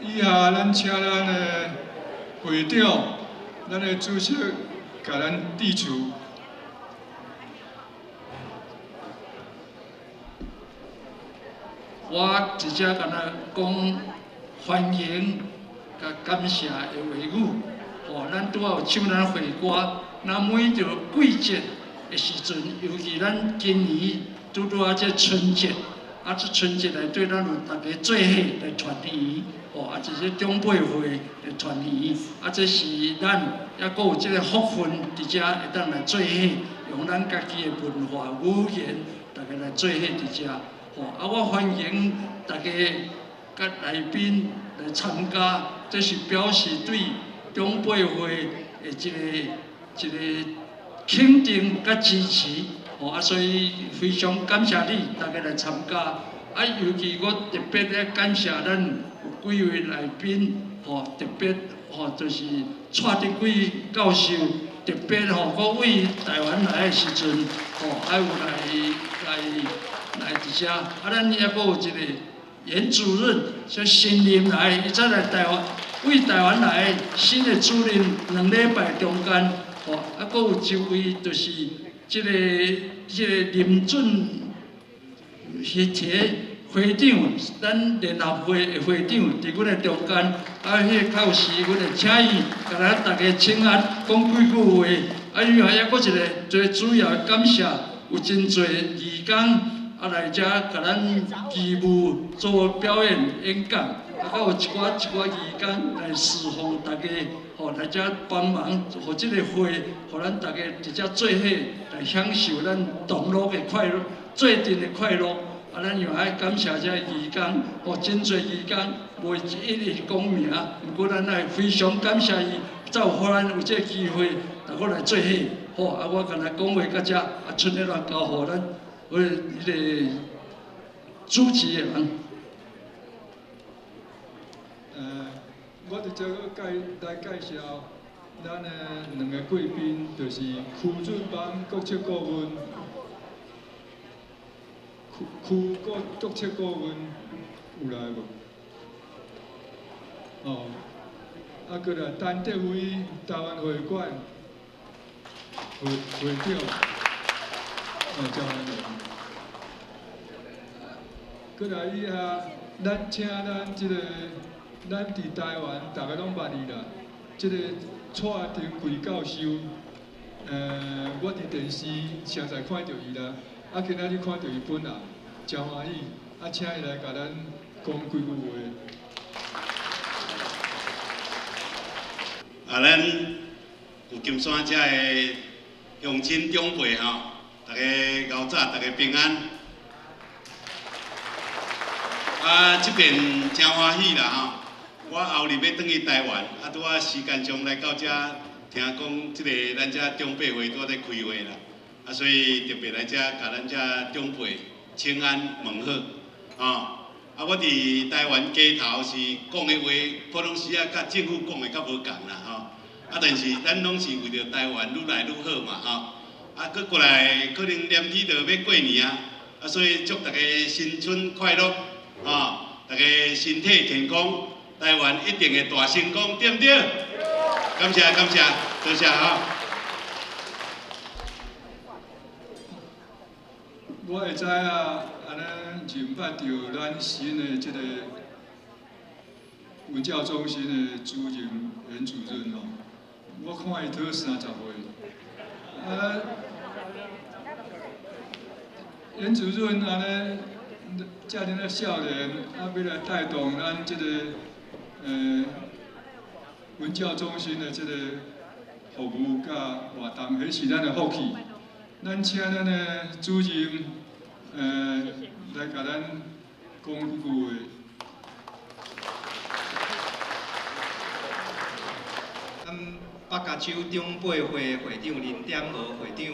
以下咱请咱的会长，咱的主席，甲咱致辞。我直接甲咱讲欢迎、甲感谢的话语。咱拄好唱咱会歌，咱每到季节的时阵，尤其咱今年拄啊这春节，这春节内底咱有大家做伙来团圆，这些长辈会来团圆，这是咱也阁有这个福分，伫遮会当来做伙，用咱家己的文化语言，大家来做伙伫遮。我欢迎大家甲来宾来参加，这是表示对长辈会的一个肯定甲支持。所以非常感谢你大家来参加。尤其我特别咧感谢咱有几位来宾，特别就是蔡德贵教授，特别我为台湾来的时阵，还有来伫遮，咱也阁有一个严主任，说新任来，伊才来台湾，为台湾来新的主任2礼拜中间，阁有一位就是这个林准协体会长，咱联合会的会长，伫阮的中间，迄到时阮会请伊甲咱大家请安，讲几句话。另外还阁一个最主要的感谢，有真侪义工。来遮甲咱义务做表演演讲，阁有一寡义工来侍奉大家，来遮帮忙，互即个会，互咱大家伫遮做伙来享受咱同乐的快乐，做阵的快乐。咱又爱感谢遮义工，真侪义工袂一一讲名，不过咱爱非常感谢伊，才有互咱有这机会，大家来做伙。我刚才讲话到遮，剩下来交互咱。迄个主持的人，我伫这来介绍咱的2个贵宾，就是区准邦国策顾问，区国策顾问有来无？过来陈德辉台湾会馆会长。叫咱过来以下，咱请咱咱伫台湾，大家拢捌伊啦。这个蔡廷贵教授，我伫电视常常看到伊啦。今仔日看到伊本人，真欢喜。请伊来甲咱讲几句话。咱有金山遮的乡亲长辈大家熬早，大家平安。这边真欢喜啦我后日要转去台湾，拄仔时间上来到遮，听讲这个咱遮长辈会拄仔在开会啦，所以特别来遮甲咱遮长辈请安问好。我伫台湾街头是讲的话，普通时甲政府讲的较无共啦但是咱拢是为着台湾愈来愈好嘛佮过来可能年底就要过年所以祝大家新春快乐大家身体健康，台湾一定会大成功，对不对？感谢，多谢我会知安尼认捌到咱新的这个文教中心的主任袁主任我看伊都30岁。袁主任安尼，遮尔的少年，要来带动咱这个文教中心的这个服务甲活动，迄是咱的福气。咱请咱的主任来甲咱讲几句话。北加州长辈会会长林点娥会长。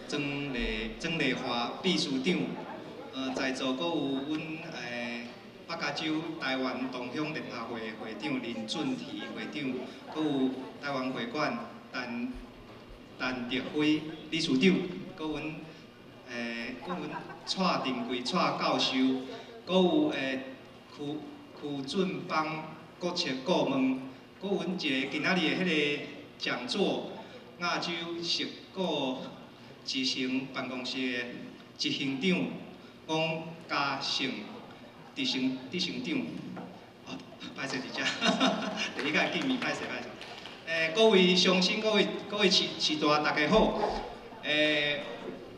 曾丽华秘书长，在座阁有阮北加州台湾同乡联合会会长林俊提会长，阁有台湾会馆陈德辉理事长，阁阮蔡廷贵蔡教授，阁有区胡俊邦国策顾问，佮阮一个今仔日的迄个讲座，亚洲食股执行办公室的执行长王嘉胜执行长，歹势伫遮，第一届见面，歹势。各位乡亲，各位市大，大家好。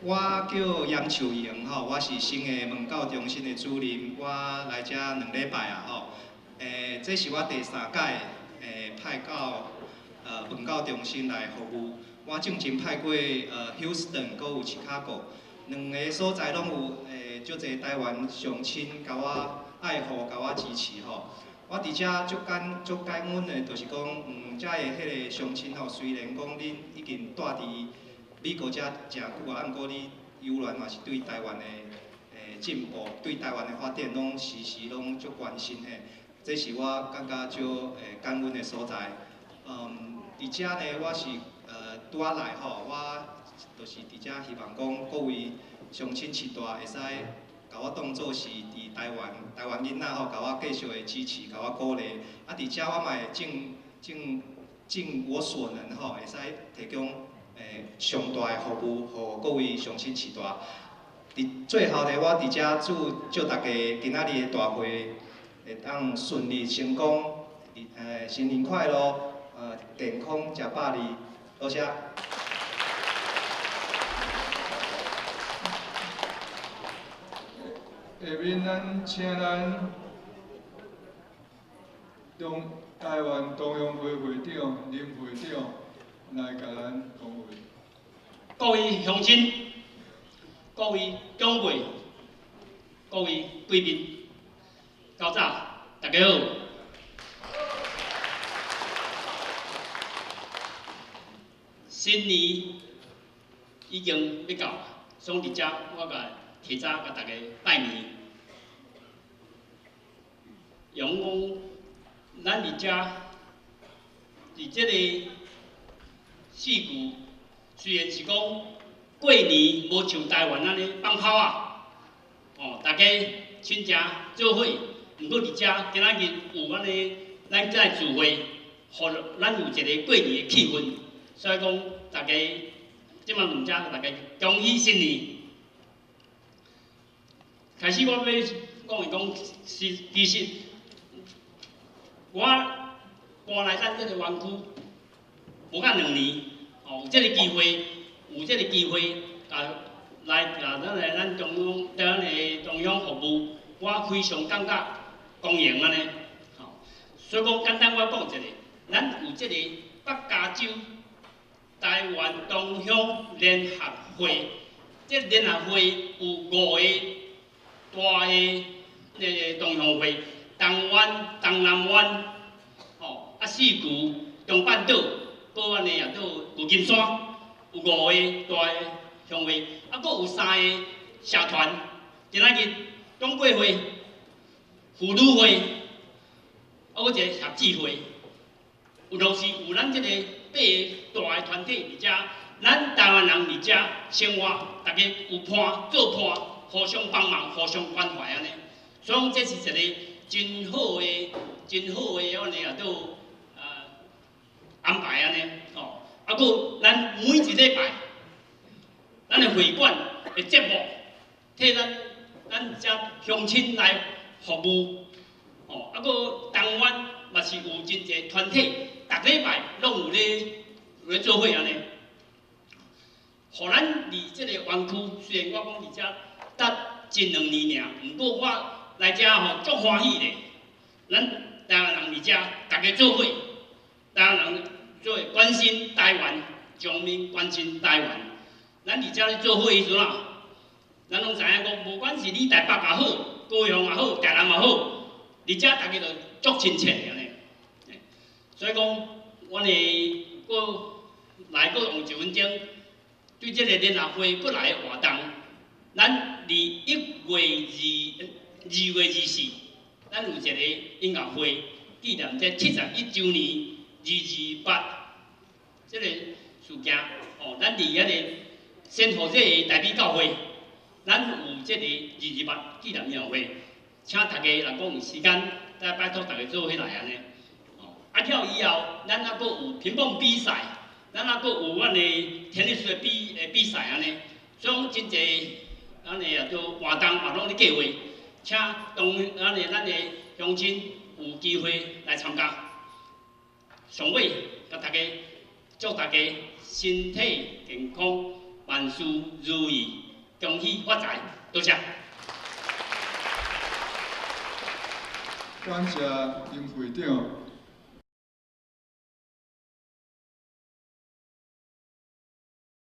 我叫杨秋莹吼，我是新的文教中心的主任，我来遮2礼拜啊吼。这是我第3届派到文教中心来服务。我进前派过Houston， 搁有 Chicago， 2个所在拢有足侪台湾乡亲甲我爱护、甲我支持吼。我伫遮足感恩的，就是讲，遮的迄个乡亲吼，虽然讲恁已经住伫美国遮诚久啊，毋过你游园嘛是对台湾的进步、对台湾的发展，拢时时拢足关心的。这是我感觉足感恩的所在。伫遮呢，我是拄仔来吼，我就是伫遮希望讲各位乡亲市大会使。甲我当作是伫台湾囡仔吼，甲我继续的支持，甲我鼓励。啊，伫遮我嘛会尽我所能吼，会使提供上大的服务，互各位乡亲市大。伫最后呢，我伫遮祝大家今仔日的大会会当顺利成功，新年快乐，健康食百二，多谢。下面咱请咱台湾同乡会会长林会长来甲咱讲话。各位乡亲、各位长辈、各位贵宾、高早，大家好。新年已经要到，所以伫遮我提早甲大家拜年。用讲，咱伫遮，伫即个四句，虽然是讲过年无像台湾安尼放炮啊，大家亲情做伙，毋过伫遮今仔日有安尼，咱再聚会，互咱有一个过年的气氛。所以讲，大家即摆伫遮，大家恭喜新年。开始我要讲其实我搬来咱即个园区无甲2年，有即个机会，来咱中央服务，我非常感觉光荣安尼。所以讲简单我讲一下，咱有即个北加州台湾同乡联合会，即个联合会有5个大的同乡会，东湾、东南湾，4区中半岛，保安的也都旧金山，有5个大的乡会，搁有3个社团，今仔日中贵会、妇女会，搁一个合志会，就是有咱即个8个大的团体伫遮，咱台湾人伫遮生活，大家有伴做伴，互相帮忙、互相关怀安尼。所以讲，这是一个真好的安尼也都安排安尼搁咱每一礼拜，咱的会馆的节目，替咱遮乡亲来服务搁东湾嘛是有真侪团体，逐礼拜拢有咧做伙安尼，互咱伫即个园区，虽然我讲伫遮搭近2年尔，毋过我来遮足欢喜咧。咱台湾人伫遮，大家做伙，台湾人做伙关心台湾，将民关心台湾。咱伫遮咧做伙时阵啊，咱拢知影讲，无管是你台北也好，高雄也好，台南也好，伫遮大家就足亲切的安尼。所以讲，我哋搁用1分钟，对即个联合会搁来活动，咱1月24，咱有一个音乐会，纪念这71周年228这个事件。咱伫遐个先河这个台北教会，咱有这个228纪念音乐会，请大家若讲有时间再拜托大家做伙来安尼。哦，啊了以后，咱还阁有乒乓比赛，咱还阁有阮的田径术的比赛安尼，所以讲真侪安尼啊，就活动嘛拢咧计划，请咱的乡亲有机会来参加。上尾，甲大家祝大家身体健康，万事如意，恭喜发财，多谢。感谢林会长。